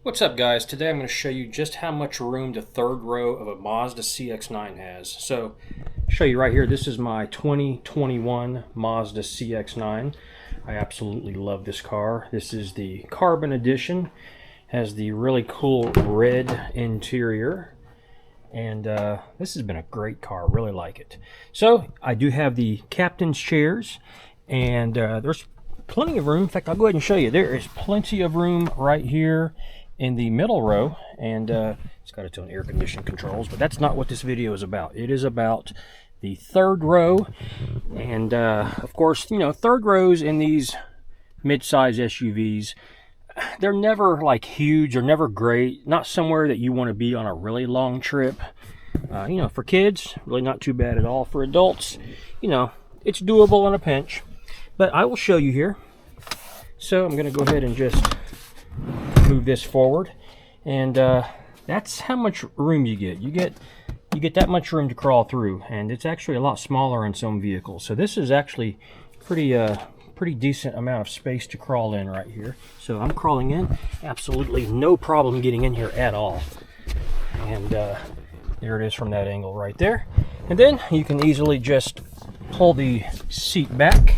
What's up, guys? Today I'm going to show you just how much room the third row of a Mazda CX-9 has. So, I'll show you right here. This is my 2021 Mazda CX-9. I absolutely love this car. This is the Carbon Edition. Has the really cool red interior. And this has been a great car. Really like it. So, I do have the captain's chairs. And there's plenty of room. In fact, I'll go ahead and show you. There is plenty of room right here in the middle row, and it's got its own air conditioning controls, but that's not what this video is about. It is about the third row, and of course, you know, third rows in these mid-size SUVs, they're never like huge, they're never great, not somewhere that you want to be on a really long trip. You know, for kids, really not too bad at all. For adults, you know, it's doable in a pinch, but I will show you here. So I'm going to go ahead and just move this forward, and that's how much room you get. You get that much room to crawl through, and it's actually a lot smaller in some vehicles. So this is actually pretty decent amount of space to crawl in right here. So I'm crawling in, absolutely no problem getting in here at all. And there it is from that angle right there. And then you can easily just pull the seat back,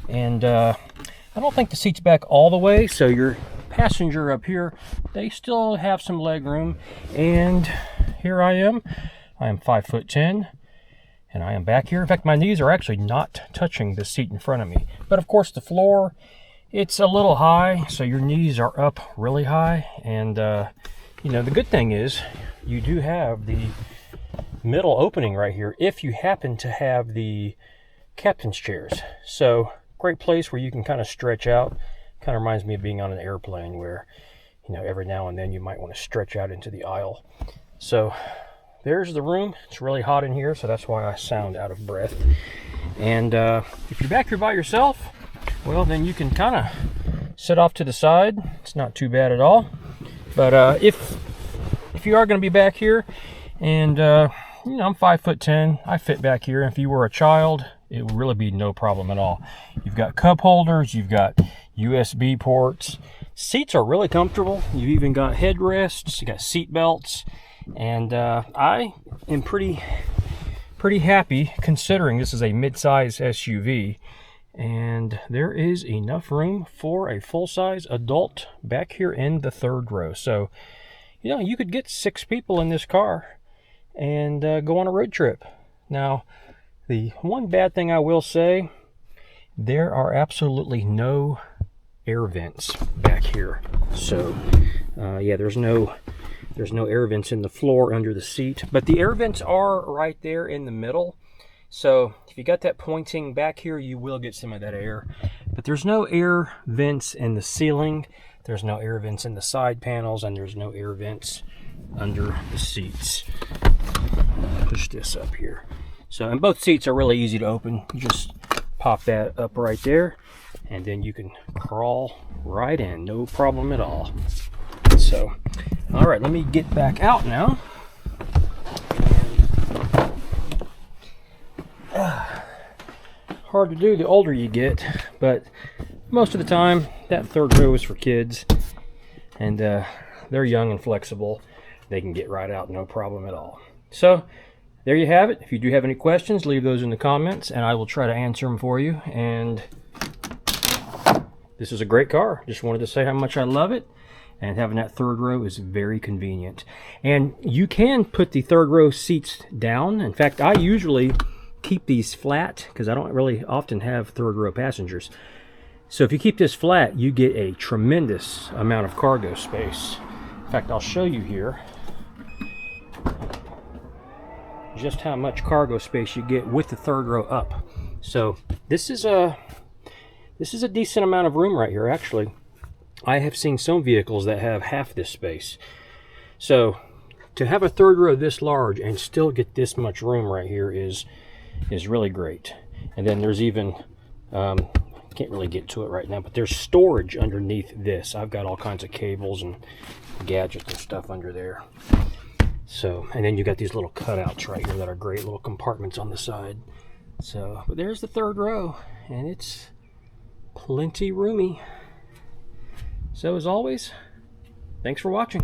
and I don't think the seat's back all the way, so your passenger up here, they still have some leg room. And here I am 5'10", and I am back here. In fact, my knees are actually not touching the seat in front of me, but of course the floor, it's a little high, so your knees are up really high. And you know, the good thing is you do have the middle opening right here if you happen to have the captain's chairs. So great place where you can kind of stretch out. Kind of reminds me of being on an airplane where, you know, every now and then you might want to stretch out into the aisle. So there's the room. It's really hot in here, so that's why I sound out of breath. And if you're back here by yourself, well, then you can kind of sit off to the side. It's not too bad at all. But if you are going to be back here, and you know, I'm 5'10", I fit back here. If you were a child, it would really be no problem at all. You've got cup holders, you've got USB ports. Seats are really comfortable. You've even got headrests, you got seat belts, and I am pretty happy considering this is a mid-size SUV, and there is enough room for a full-size adult back here in the third row. So, you know, you could get 6 people in this car and go on a road trip. Now, the one bad thing I will say, there are absolutely no air vents back here. So yeah, there's no air vents in the floor under the seat, but the air vents are right there in the middle. So if you got that pointing back here, you will get some of that air. But there's no air vents in the ceiling, there's no air vents in the side panels, and there's no air vents under the seats. Push this up here. So, and both seats are really easy to open. You just pop that up right there, and then you can crawl right in, no problem at all. So, all right, let me get back out now. Hard to do the older you get, but most of the time, that third row is for kids, and they're young and flexible. They can get right out, no problem at all. So, there you have it. If you do have any questions, leave those in the comments, and I will try to answer them for you. And this is a great car. Just wanted to say how much I love it, and having that third row is very convenient. And you can put the third row seats down. In fact, I usually keep these flat because I don't really often have third row passengers. So if you keep this flat, you get a tremendous amount of cargo space. In fact, I'll show you here just how much cargo space you get with the third row up. So this is a decent amount of room right here. Actually, I have seen some vehicles that have half this space. So to have a third row this large and still get this much room right here is really great. And then there's even can't really get to it right now, but there's storage underneath this. I've got all kinds of cables and gadgets and stuff under there. So, and then you got these little cutouts right here that are great little compartments on the side. So, but there's the third row, and it's plenty roomy. So as always, Thanks for watching.